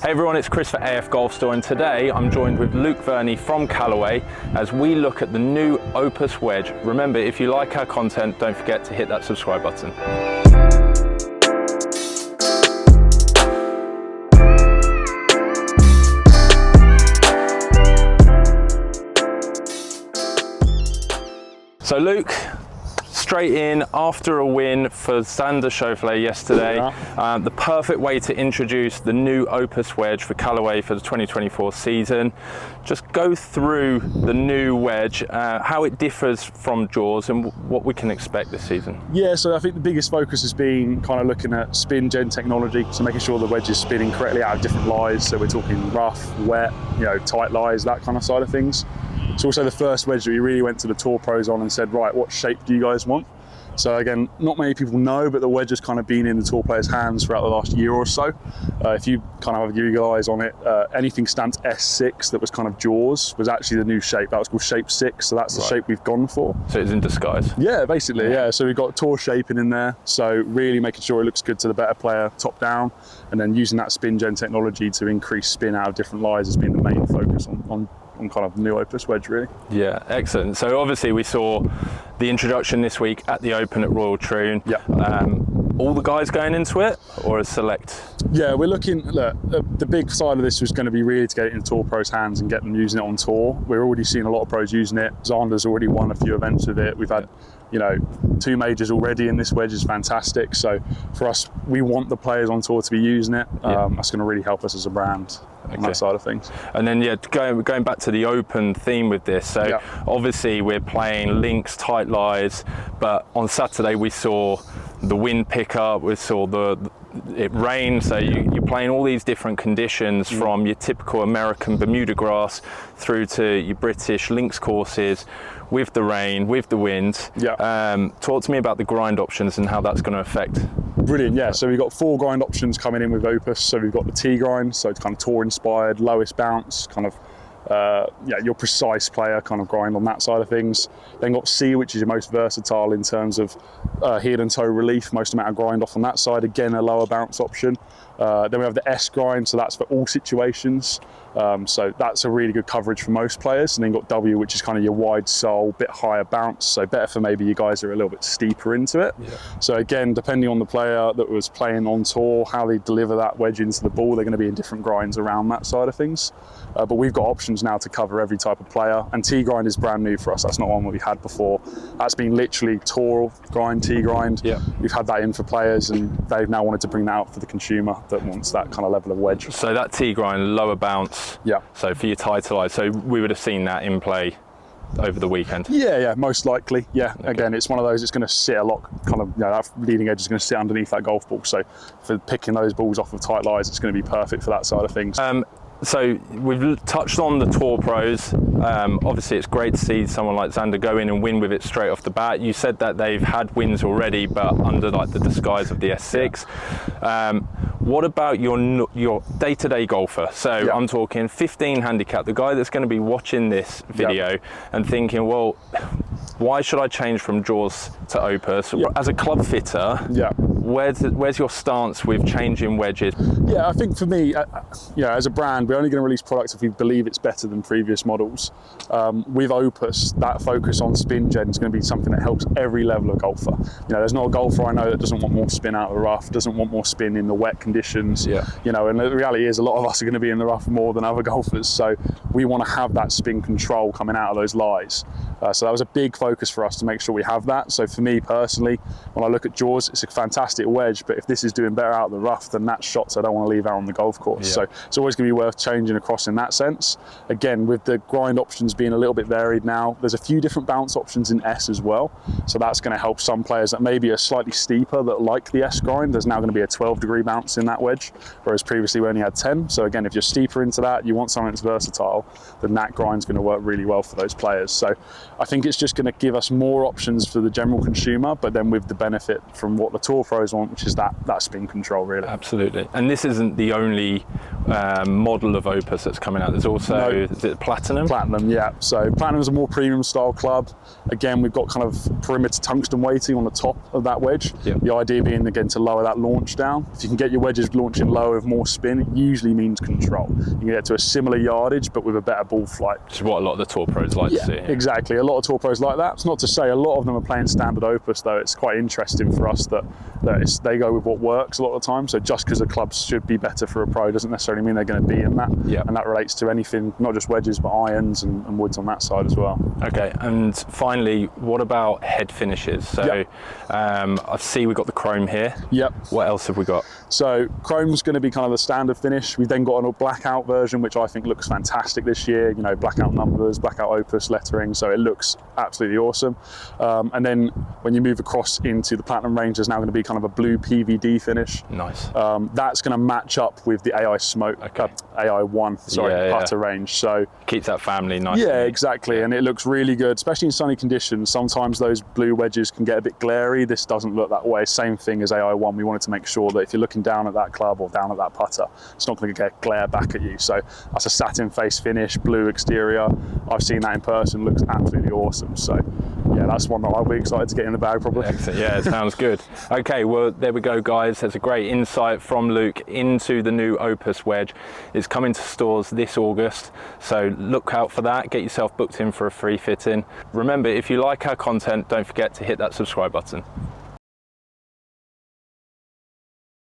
Hey everyone, it's Chris for AFGolfStore, and today I'm joined with Luke Verney from Callaway as we look at the new Opus Wedge. Remember, if you like our content, don't forget to hit that subscribe button. So Luke, straight in after a win for Xander Schauffele yesterday. Yeah. The perfect way to introduce the new Opus Wedge for Callaway for the 2024 season. Just go through the new wedge, how it differs from Jaws and what we can expect this season. Yeah, so I think the biggest focus has been kind of looking at spin gen technology, so making sure the wedge is spinning correctly out of different lies. So we're talking rough, wet, tight lies, that kind of side of things. It's also the first wedge that we really went to the tour pros on and said, right, what shape do you guys want? So again, not many people know, but the wedge has kind of been in the tour players' hands throughout the last year or so. If you kind of have your eyes on it, anything stamped S6 that was kind of Jaws was actually the new shape. That was called shape 6, so that's the shape we've gone for. So it's in disguise? Yeah, basically, yeah. So we've got tour shaping in there, so really making sure it looks good to the better player top down, and then using that spin gen technology to increase spin out of different lies has been the main focus on kind of the new Opus Wedge, really. Yeah, excellent. So obviously we saw the introduction this week at the Open at Royal Troon. Yeah. All the guys going into it, or a select? Yeah, we're looking, look, the big side of this was going to be really to get it in tour pros' hands and get them using it on tour. We're already seeing a lot of pros using it. Xander's already won a few events with it. We've had, 2 majors already, and this wedge is fantastic. So for us, we want the players on tour to be using it. That's going to really help us as a brand on that side of things. And then, going back to the Open theme with this. So obviously we're playing links, tight lies, but on Saturday we saw the wind pick up, we saw it rained, so you're playing all these different conditions from your typical American Bermuda grass through to your British links courses with the rain, with the wind. Talk to me about the grind options and how that's going to affect. Brilliant, yeah. So we've got 4 grind options coming in with Opus. So we've got the T grind, so it's kind of tour inspired, lowest bounce, kind of your precise player kind of grind on that side of things. Then got C, which is your most versatile in terms of heel and toe relief, most amount of grind off on that side, again a lower bounce option. Then we have the S grind, so that's for all situations. So that's a really good coverage for most players. And then got W, which is kind of your wide sole, bit higher bounce, so better for maybe you guys are a little bit steeper into it. So again, depending on the player that was playing on tour, how they deliver that wedge into the ball, they're going to be in different grinds around that side of things. But we've got options now to cover every type of player, and T grind is brand new for us. That's not one that we had before. That's been literally tour grind, T grind. We've had that in for players, and they've now wanted to bring that out for the consumer that wants that kind of level of wedge. So that T grind, lower bounce. So for your tighter lies, so we would have seen that in play over the weekend. Yeah, most likely. Again, it's one of those, it's going to sit a lot, kind of, that leading edge is going to sit underneath that golf ball. So for picking those balls off of tight lies, it's going to be perfect for that side of things. So we've touched on the tour pros. Obviously it's great to see someone like Xander go in and win with it straight off the bat. You said that they've had wins already, but under like the disguise of the S6. What about your day-to-day golfer? So I'm talking 15 handicap, the guy that's going to be watching this video and thinking, well, why should I change from Jaws to Opus? As a club fitter, where's your stance with changing wedges? Yeah, I think for me, as a brand, we're only going to release products if we believe it's better than previous models. With Opus, that focus on spin gen is going to be something that helps every level of golfer. There's not a golfer I know that doesn't want more spin out of the rough, doesn't want more spin in the wet conditions. And the reality is a lot of us are going to be in the rough more than other golfers. So we want to have that spin control coming out of those lies. So that was a big focus for us to make sure we have that. So for me personally, when I look at Jaws, it's a fantastic wedge, but if this is doing better out of the rough, then that's shots I don't want to leave out on the golf course. So it's always going to be worth changing across in that sense. Again, with the grind options being a little bit varied now, there's a few different bounce options in S as well. So that's going to help some players that maybe are slightly steeper that like the S grind. There's now going to be a 12-degree bounce in that wedge, whereas previously we only had 10. So again, if you're steeper into that, you want something that's versatile, then that grind's going to work really well for those players. So I think it's just going to give us more options for the general consumer, but then with the benefit from what the tour pros want, which is that spin control, really. Absolutely. And this isn't the only model of Opus that's coming out. There's also, is it Platinum? Platinum, yeah. So Platinum's a more premium style club. Again, we've got kind of perimeter tungsten weighting on the top of that wedge. Yep. The idea being, again, to lower that launch down. If you can get your wedges launching lower with more spin, it usually means control. You can get to a similar yardage, but with a better ball flight. Which is what a lot of the tour pros like to see. Exactly. A lot of tour pros like that. It's not to say a lot of them are playing standard Opus, though. It's quite interesting for us that they go with what works a lot of the time. So just because a club should be better for a pro doesn't necessarily mean they're going to be in that. Yeah. And that relates to anything, not just wedges, but irons and woods on that side as well. Okay, and finally, what about head finishes? So I see we've got the chrome here. Yep. What else have we got? So chrome's going to be kind of the standard finish. We've then got a blackout version, which I think looks fantastic this year. You know, blackout numbers, blackout Opus lettering, so it looks absolutely awesome. And then when you move across into the Platinum range, there's now going to be kind of a blue PVD finish. Nice. That's going to match up with the AI Smoke, AI1, putter range. So keeps that family nice. Yeah, exactly. And it looks really good, especially in sunny conditions. Sometimes those blue wedges can get a bit glary. This doesn't look that way. Same thing as AI1. We wanted to make sure that if you're looking down at that club or down at that putter, it's not going to get glare back at you. So that's a satin face finish, blue exterior. I've seen that in person, looks absolutely awesome. So yeah, that's one that I'll be excited to get in the bag probably. Excellent. Yeah, it sounds good. Okay, well, there we go, guys. There's a great insight from Luke into the new Opus wedge. It's coming to stores this August, so look out for that. Get yourself booked in for a free fitting. Remember, if you like our content, don't forget to hit that subscribe button.